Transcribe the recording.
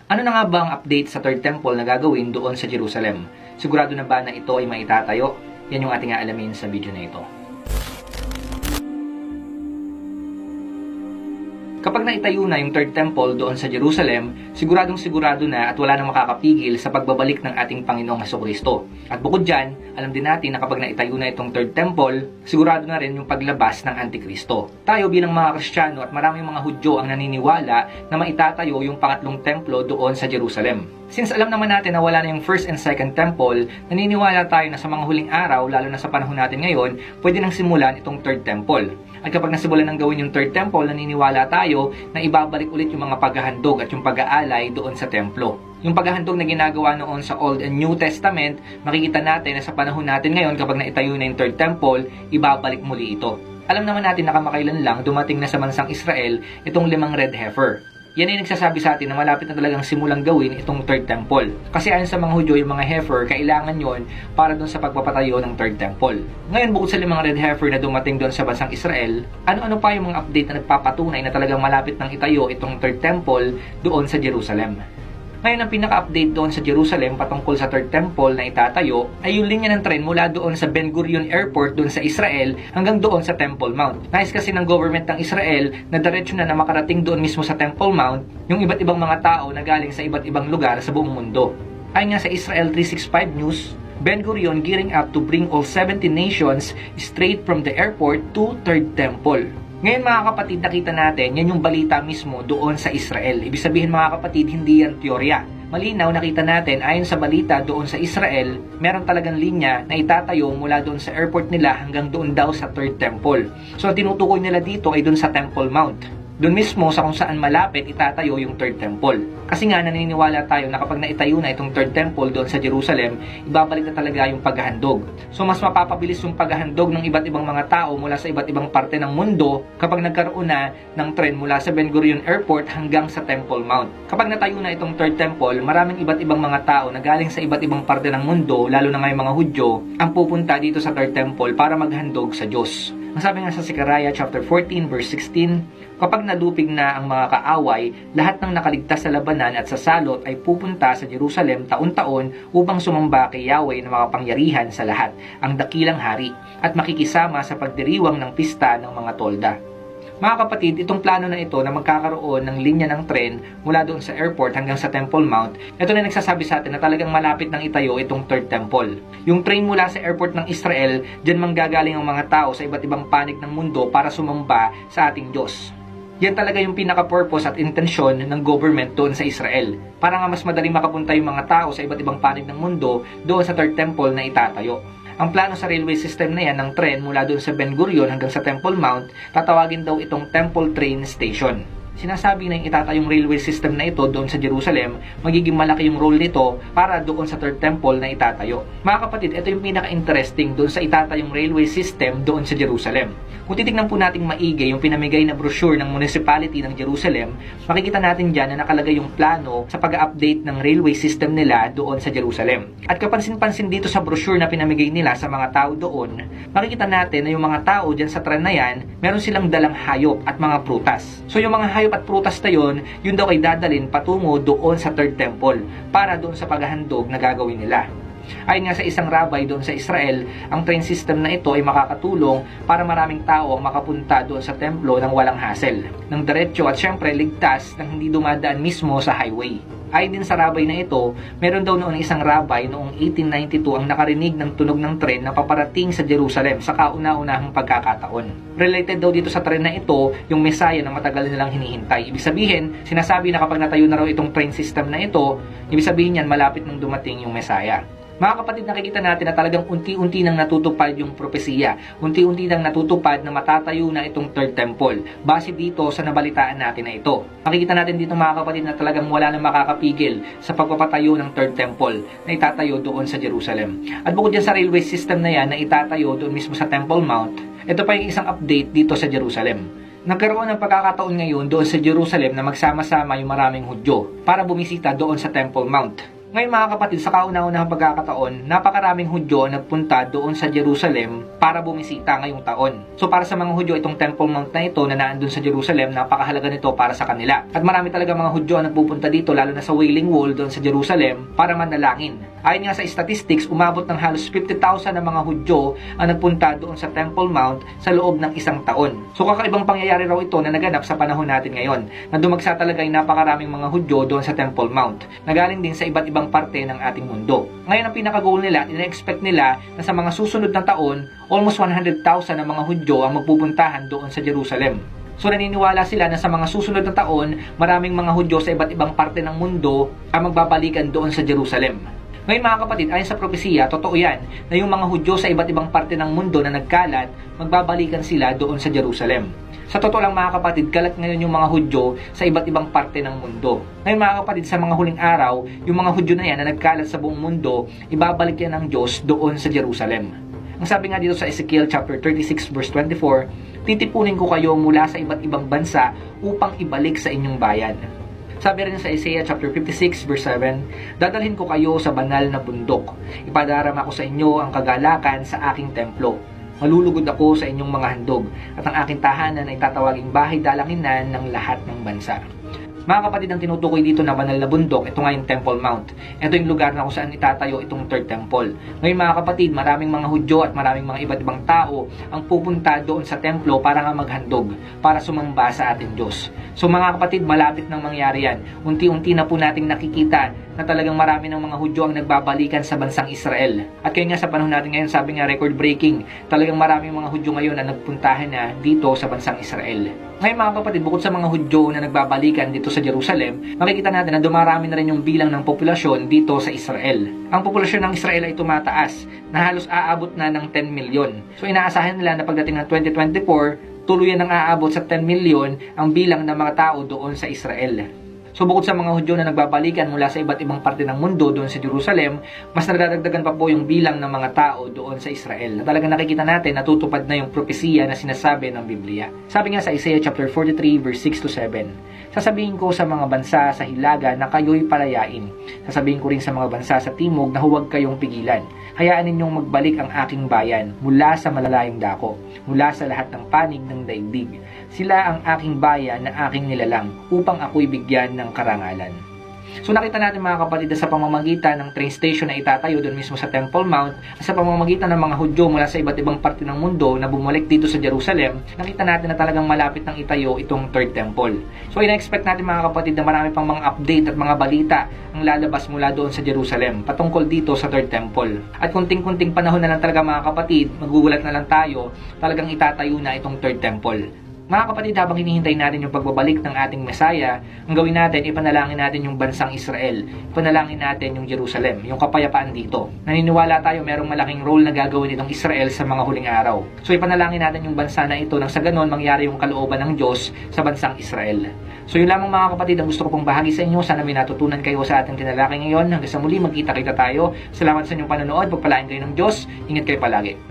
Ano na nga ba ang update sa Third Temple na gagawin doon sa Jerusalem? Sigurado na ba na ito ay maitatayo? Yan yung ating aalamin sa video na ito. Kapag naitayo na yung Third Temple doon sa Jerusalem, siguradong-sigurado na at wala nang makakapigil sa pagbabalik ng ating Panginoong Hesukristo. At bukod dyan, alam din natin na kapag naitayo na itong Third Temple, sigurado na rin yung paglabas ng Antikristo. Tayo bilang mga Kristiyano at maraming mga Hudyo ang naniniwala na maitatayo yung pangatlong templo doon sa Jerusalem. Since alam naman natin na wala na yung first and second temple, naniniwala tayo na sa mga huling araw, lalo na sa panahon natin ngayon, pwede nang simulan itong Third Temple. At kapag nasimulan ng gawin yung Third Temple, naniniwala tayo na ibabalik ulit yung mga paghahandog at yung pag-aalay doon sa templo. Yung paghahandog na ginagawa noon sa Old and New Testament, makikita natin na sa panahon natin ngayon, kapag naitayo na yung Third Temple, ibabalik muli ito. Alam naman natin na kamakailan lang dumating na sa bansang Israel itong 5 red heifer. Yan ay nagsasabi sa atin na malapit na talagang simulang gawin itong Third Temple. Kasi ayon sa mga Hudyo, yung mga heifer, kailangan yon para doon sa pagpapatayo ng Third Temple. Ngayon, bukod sa 5 red heifer na dumating doon sa bansang Israel, ano-ano pa yung mga update na nagpapatunay na talagang malapit nang itayo itong Third Temple doon sa Jerusalem? Ngayon, ang pinaka-update doon sa Jerusalem patungkol sa Third Temple na itatayo ay yung linya ng tren mula doon sa Ben Gurion Airport doon sa Israel hanggang doon sa Temple Mount. Nais kasi ng government ng Israel na diretso na makarating doon mismo sa Temple Mount yung iba't ibang mga tao na galing sa iba't ibang lugar sa buong mundo. Ayon nga sa Israel 365 News, Ben Gurion gearing up to bring all 70 nations straight from the airport to Third Temple. Ngayon mga kapatid, nakita natin, yan yung balita mismo doon sa Israel. Ibig sabihin mga kapatid, hindi yan teorya. Malinaw, nakita natin, ayon sa balita doon sa Israel, meron talagang linya na itatayo mula doon sa airport nila hanggang doon daw sa Third Temple. So ang tinutukoy nila dito ay doon sa Temple Mount. Doon mismo sa kung saan malapit itatayo yung Third Temple. Kasi nga naniniwala tayo na kapag naitayo na itong Third Temple doon sa Jerusalem, ibabalik na talaga yung paghahandog. So mas mapapabilis yung paghahandog ng iba't ibang mga tao mula sa iba't ibang parte ng mundo kapag nagkaroon na ng tren mula sa Ben Gurion Airport hanggang sa Temple Mount. Kapag natayo na itong Third Temple, maraming iba't ibang mga tao na galing sa iba't ibang parte ng mundo, lalo na ngayong mga Hudyo, ang pupunta dito sa Third Temple para maghandog sa Diyos. Ang sabi nga sa Zechariah chapter 14 verse 16, kapag nadupig na ang mga kaaway, lahat ng nakaligtas sa labanan at sa salot ay pupunta sa Jerusalem taon-taon upang sumamba kay Yahweh na makapangyarihan sa lahat, ang dakilang hari, at makikisama sa pagdiriwang ng pista ng mga tolda. Mga kapatid, itong plano na ito na magkakaroon ng linya ng tren mula doon sa airport hanggang sa Temple Mount, ito na nagsasabi sa atin na talagang malapit ng itayo itong Third Temple. Yung train mula sa airport ng Israel, dyan manggagaling ang mga tao sa iba't ibang panig ng mundo para sumamba sa ating Diyos. Yan talaga yung pinaka-purpose at intensyon ng government doon sa Israel. Para nga mas madaling makapunta yung mga tao sa iba't ibang panig ng mundo doon sa Third Temple na itatayo. Ang plano sa railway system na yan ng tren mula doon sa Ben Gurion hanggang sa Temple Mount, tatawagin daw itong Temple Train Station. Sinasabi na yung itatayong railway system na ito doon sa Jerusalem, magiging malaki yung role nito para doon sa Third Temple na itatayo. Mga kapatid, ito yung pinaka-interesting doon sa itatayong railway system doon sa Jerusalem. Kung titignan po nating maigi yung pinamigay na brochure ng municipality ng Jerusalem, makikita natin dyan na nakalagay yung plano sa pag-update ng railway system nila doon sa Jerusalem. At kapansin-pansin dito sa brochure na pinamigay nila sa mga tao doon, makikita natin na yung mga tao dyan sa tren na yan, meron silang dalang hayop at mga prutas. So yung mga hayop at prutas na yun daw ay dadalin patungo doon sa Third Temple para doon sa paghahandog na gagawin nila. Ayon nga sa isang rabbi doon sa Israel, ang train system na ito ay makakatulong para maraming tao ang makapunta doon sa templo ng walang hassle, ng diretso at syempre ligtas nang hindi dumadaan mismo sa highway. Ayon din sa rabbi na ito, meron daw noon isang rabbi noong 1892 ang nakarinig ng tunog ng tren na paparating sa Jerusalem sa kauna-unahang pagkakataon. Related daw dito sa tren na ito yung Messiah na matagal nilang hinihintay. Ibig sabihin, sinasabi na kapag natayo na raw itong train system na ito, ibig sabihin yan malapit nang dumating yung Messiah. Mga kapatid, nakikita natin na talagang unti-unti nang natutupad yung propesiya. Unti-unti nang natutupad na matatayo na itong Third Temple. Base dito sa nabalitaan natin na ito. Makikita natin dito mga kapatid na talagang wala nang makakapigil sa pagpapatayo ng Third Temple na itatayo doon sa Jerusalem. At bukod dyan sa railway system na yan na itatayo doon mismo sa Temple Mount, ito pa yung isang update dito sa Jerusalem. Nagkaroon ng pagkakataon ngayon doon sa Jerusalem na magsama-sama yung maraming Hudyo para bumisita doon sa Temple Mount. Ngayon mga kapatid, sa kauna-unahang pagkakataon, napakaraming Hudyo ang nagpunta doon sa Jerusalem para bumisita ngayong taon. So para sa mga Hudyo, itong Temple Mount na ito na naandun sa Jerusalem, napakahalaga nito para sa kanila. At marami talaga mga Hudyo ang nagpupunta dito, lalo na sa Wailing Wall doon sa Jerusalem, para manalangin. Ayon nga sa statistics, umabot ng halos 50,000 na mga Hudyo ang nagpunta doon sa Temple Mount sa loob ng isang taon. So kakaibang pangyayari raw ito na naganap sa panahon natin ngayon, na dumagsa talaga yung napakaraming mga Hudyo doon sa Temple Mount, na galing din sa iba't ibang parte ng ating mundo. Ngayon ang pinaka-goal nila, ina-expect nila na sa mga susunod na taon, almost 100,000 na mga Hudyo ang magpupuntahan doon sa Jerusalem. So naniniwala sila na sa mga susunod na taon, maraming mga Hudyo sa iba't ibang parte ng mundo ang magbabalikan doon sa Jerusalem. Ngayon mga kapatid, ayon sa propesiya, totoo yan na yung mga Hudyo sa iba't ibang parte ng mundo na nagkalat, magbabalikan sila doon sa Jerusalem. Sa totoo lang mga kapatid, kalat ngayon yung mga Hudyo sa iba't ibang parte ng mundo. Ngayon mga kapatid, sa mga huling araw, yung mga Hudyo na yan na nagkalat sa buong mundo, ibabalik yan ng Diyos doon sa Jerusalem. Ang sabi nga dito sa Ezekiel chapter 36 verse 24, titipunin ko kayo mula sa iba't ibang bansa upang ibalik sa inyong bayan. Sabi rin sa Isaiah chapter 56 verse 7, dadalhin ko kayo sa banal na bundok. Ipadarama ko sa inyo ang kagalakan sa aking templo. Malulugod ako sa inyong mga handog, at ang aking tahanan ay tatawaging bahay dalanginan ng lahat ng bansa. Mga kapatid, ang tinutukoy dito na banal na bundok, ito nga yung Temple Mount. Ito yung lugar na kung saan itatayo itong third temple. Ngayon mga kapatid, maraming mga Hudyo at maraming mga iba't ibang tao ang pupunta doon sa templo para nga maghandog, para sumamba sa ating Diyos. So mga kapatid, malapit nang mangyari yan. Unti-unti na po nating nakikita na talagang marami ng mga Hudyo ang nagbabalikan sa bansang Israel. At kaya nga sa panahon natin ngayon, sabi nga record breaking, talagang maraming mga Hudyo ngayon na nagpuntahan na dito sa bansang Israel. Ngayon mga kapatid, bukod sa mga Hudyo na nagbabalikan dito sa Jerusalem, makikita natin na dumarami na rin yung bilang ng populasyon dito sa Israel. Ang populasyon ng Israel ay tumataas na halos aabot na ng 10 million. So inaasahan nila na pagdating ng 2024, tuluyan nang aabot sa 10 million ang bilang ng mga tao doon sa Israel. So bukod sa mga Hudyo na nagbabalikan mula sa iba't ibang parte ng mundo doon sa Jerusalem, mas nadadagdagan pa po yung bilang ng mga tao doon sa Israel. Na talagang nakikita natin na tutupad na yung propesiya na sinasabi ng Biblia. Sabi nga sa Isaiah chapter 43 verse 6 to 7, sasabihin ko sa mga bansa sa hilaga na kayo'y palayain. Sasabihin ko rin sa mga bansa sa timog na huwag kayong pigilan. Hayaan ninyong magbalik ang aking bayan mula sa malalayong dako, mula sa lahat ng panig ng daigdig. Sila ang aking bayan na aking nilalang upang ako'y bigyan ng karangalan. So nakita natin mga kapatid sa pamamagitan ng train station na itatayo doon mismo sa Temple Mount, sa pamamagitan ng mga Hudyo mula sa iba't ibang parte ng mundo na bumalik dito sa Jerusalem, nakita natin na talagang malapit nang itayo itong third temple. So ina-expect natin mga kapatid na marami pang mga update at mga balita ang lalabas mula doon sa Jerusalem patungkol dito sa third temple. At kunting-kunting panahon na lang talaga mga kapatid, magugulat na lang tayo, talagang itatayo na itong third temple. Mga kapatid, habang hinihintay natin yung pagbabalik ng ating Mesaya, ang gawin natin, ipanalangin natin yung bansang Israel. Ipanalangin natin yung Jerusalem, yung kapayapaan dito. Naniniwala tayo merong malaking role na gagawin itong Israel sa mga huling araw. So ipanalangin natin yung bansa na ito nang sa ganon mangyari yung kalooban ng Diyos sa bansang Israel. So yun lamang mga kapatid ang gusto ko pong bahagi sa inyo. Sana may natutunan kayo sa ating tinalakay ngayon. Hanggang sa muli, magkita-kita tayo. Salamat sa inyong panonood. Pagpalain kayo ng Diyos. Ingat kayo palagi.